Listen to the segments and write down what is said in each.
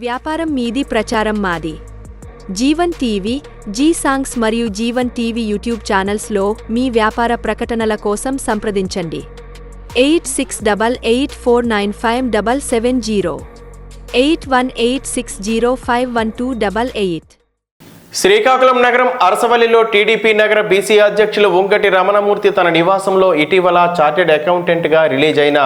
వ్యాపారం మీది, ప్రచారం మాది. జీవన్ టీవీ, జీ సాంగ్స్ మరియు జీవన్ టీవీ యూట్యూబ్ ఛానల్స్లో మీ వ్యాపార ప్రకటనల కోసం సంప్రదించండి. 8688495770 8186051288. శ్రీకాకుళం నగరం అరసవల్లిలో టీడీపీ నగర బీసీ అధ్యక్షులు ఉంగటి రమణమూర్తి తన నివాసంలో ఇటీవల చార్టెడ్ అకౌంటెంట్గా రిలీజ్ అయిన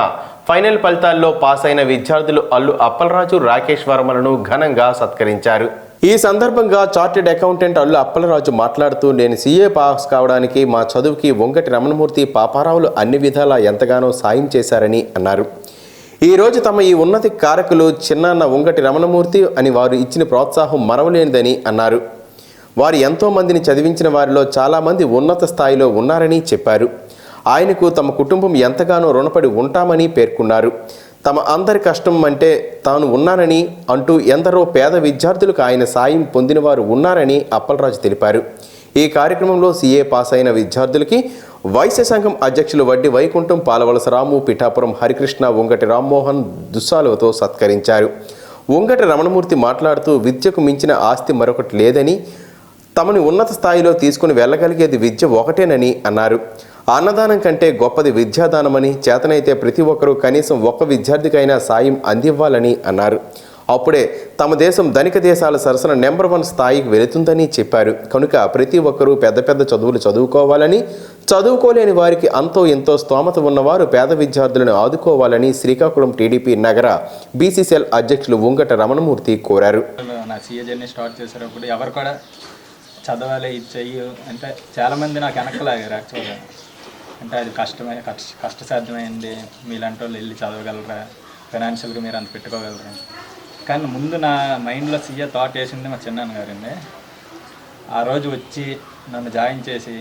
ఫైనల్ ఫలితాల్లో పాస్ అయిన విద్యార్థులు అల్లు అప్పలరాజు, రాకేష్ వర్మలను ఘనంగా సత్కరించారు. ఈ సందర్భంగా చార్టెడ్ అకౌంటెంట్ అల్లు అప్పలరాజు మాట్లాడుతూ, నేను సీఏ పాస్ కావడానికి మా చదువుకి ఉంగటి రమణమూర్తి, పాపారావులు అన్ని విధాలా ఎంతగానో సాయం చేశారని అన్నారు. ఈరోజు తమ ఈ ఉన్నతి కారకులు చిన్నాన్న ఉంగటి రమణమూర్తి అని వారు ఇచ్చిన ప్రోత్సాహం మరవలేనిదని అన్నారు. వారు ఎంతో మందిని చదివించిన వారిలో చాలామంది ఉన్నత స్థాయిలో ఉన్నారని చెప్పారు. ఆయనకు తమ కుటుంబం ఎంతగానో రుణపడి ఉంటామని పేర్కొన్నారు. తమ అందరి కష్టం అంటే తాను ఉన్నానని అంటూ ఎందరో పేద విద్యార్థులకు ఆయన సాయం పొందినవారు ఉన్నారని అప్పలరాజు తెలిపారు. ఈ కార్యక్రమంలో సీఏ పాస్ అయిన విద్యార్థులకి వైశ్య సంఘం అధ్యక్షులు వడ్డి వైకుంఠం, పాలవలస రాము, పిఠాపురం హరికృష్ణ, ఉంగటి రామ్మోహన్ దుస్సాలువతో సత్కరించారు. ఉంగటి రమణమూర్తి మాట్లాడుతూ, విద్యకు మించిన ఆస్తి మరొకటి లేదని, తమని ఉన్నత స్థాయిలో తీసుకుని వెళ్ళగలిగేది విద్య ఒకటేనని అన్నారు. అన్నదానం కంటే గొప్పది విద్యాదానమని, చేతనైతే ప్రతి ఒక్కరూ కనీసం ఒక్క విద్యార్థికైనా సాయం అందివ్వాలని అన్నారు. అప్పుడే తమ దేశం ధనిక దేశాల సరసన నెంబర్ 1 స్థాయికి వెళుతుందని చెప్పారు. కనుక ప్రతి ఒక్కరూ పెద్ద పెద్ద చదువులు చదువుకోవాలని, చదువుకోలేని వారికి అంతో ఎంతో స్తోమత ఉన్నవారు పేద విద్యార్థులను ఆదుకోవాలని శ్రీకాకుళం టీడీపీ నగర బీసీసీఎల్ అధ్యక్షులు ఉంగట రమణమూర్తి కోరారు. నా సీఏ జర్నీ స్టార్ట్ చేసేటప్పుడు ఎవరు కూడా చదవాలి చెయ్యి అంటే చాలామంది నాకు వెనక్కలాగారు. యాక్చువల్గా అంటే అది కష్టసాధ్యమైంది, మీలాంటి వాళ్ళు వెళ్ళి చదవగలరా, ఫైనాన్షియల్గా మీరు అంత పెట్టుకోగలరా. కానీ ముందు నా మైండ్లో సీఏ థాట్ వేసింది మా చిన్నాన్న గారండి. ఆ రోజు వచ్చి నన్ను జాయిన్ చేసి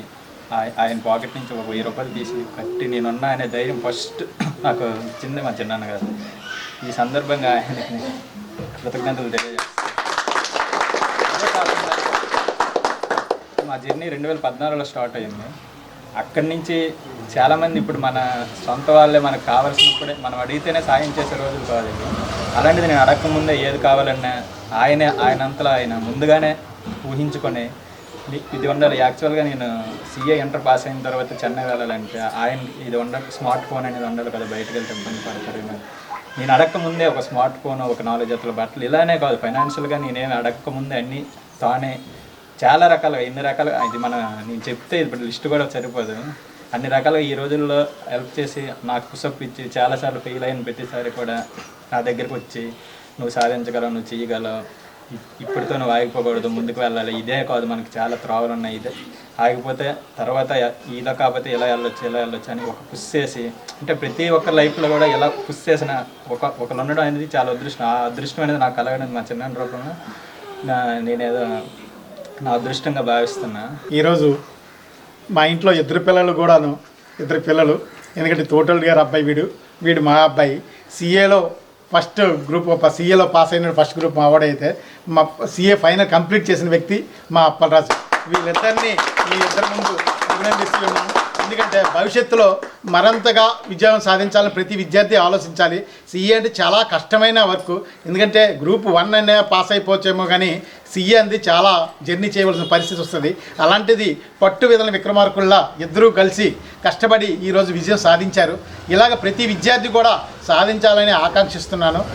ఆయన పాకెట్ నుంచి ఒక 1000 రూపాయలు తీసి కట్టి నేనున్నా అనే ధైర్యం ఫస్ట్ నాకు ఇచ్చింది మా చిన్నాన్న గారు. ఈ సందర్భంగా ఆయనకి కృతజ్ఞతలు తెలియజేస్తాను. మా జర్నీ 2014లో స్టార్ట్ అయింది. అక్కడి నుంచి చాలామంది ఇప్పుడు మన సొంత వాళ్ళే మనకు కావాల్సినప్పుడే మనం అడిగితేనే సాయం చేసే రోజులు కాదు. అలాంటిది నేను అడగకముందే ఏది కావాలన్నా ఆయనంతలో ఆయన ముందుగానే ఊహించుకొని ఇది ఉండాలి. యాక్చువల్గా నేను సీఏ ఇంటర్ పాస్ అయిన తర్వాత చెన్నై వెళ్ళాలంటే ఆయన ఇది ఉండాలి, స్మార్ట్ ఫోన్ అనేది ఉండాలి కదా, బయటకు వెళ్తే ఇబ్బంది పడతారు. నేను అడగకముందే ఒక స్మార్ట్ ఫోన్, ఒక 4 జతల బట్టలు, ఇలానే కాదు ఫైనాన్షియల్గా నేనేమి అడగకముందే అన్నీ తానే చాలా రకాలుగా, ఎన్ని రకాలుగా ఇది నేను చెప్తే ఇప్పుడు లిస్ట్ కూడా సరిపోదు. అన్ని రకాలుగా ఈ రోజుల్లో హెల్ప్ చేసి నాకు పుషప్ ఇచ్చి చాలాసార్లు ఫెయిల్ అయిన ప్రతిసారి కూడా నా దగ్గరికి వచ్చి నువ్వు సాధించగలవు, నువ్వు చేయగలవు, ఇప్పటితో నువ్వు ఆగిపోకూడదు, ముందుకు వెళ్ళాలి, ఇదే కాదు మనకి చాలా త్రోవలు ఉన్నాయి, ఇదే ఆగిపోతే తర్వాత ఇలా కాకపోతే ఇలా వెళ్ళొచ్చు అని ఒక పుష్ చేసి, అంటే ప్రతి ఒక్క లైఫ్లో కూడా ఇలా పుష్ చేసిన ఒకరు ఉండడం అనేది చాలా అదృష్టం. ఆ అదృష్టం అనేది నాకు కలగడం మా చిన్న రూపంలో నేనేదో నా అదృష్టంగా భావిస్తున్నా. ఈరోజు మా ఇంట్లో ఇద్దరు పిల్లలు, ఎందుకంటే తోటల్ గారు అబ్బాయి వీడు మా అబ్బాయి. సీఏలో ఫస్ట్ గ్రూప్, సీఏలో పాస్ అయిన ఫస్ట్ గ్రూప్ మా వాడైతే, మా సీఏ ఫైనల్ కంప్లీట్ చేసిన వ్యక్తి మా అప్పలరాజు. వీళ్ళిద్దరినీ మీ ఇద్దరి ముందు అభినందిస్తూ ఉన్నాము. ఎందుకంటే భవిష్యత్తులో మరింతగా విజయం సాధించాలని ప్రతి విద్యార్థి ఆలోచించాలి. సీఏ అంటే చాలా కష్టమైన వర్క్. ఎందుకంటే గ్రూప్ 1 అనే పాస్ అయిపోవచ్చేమో, కానీ సీఏ అనేది చాలా జర్నీ చేయవలసిన పరిస్థితి వస్తుంది. అలాంటిది పట్టు విధుల విక్రమార్కుల్లా ఇద్దరూ కలిసి కష్టపడి ఈరోజు విజయం సాధించారు. ఇలాగ ప్రతి విద్యార్థి కూడా సాధించాలని ఆకాంక్షిస్తున్నాను.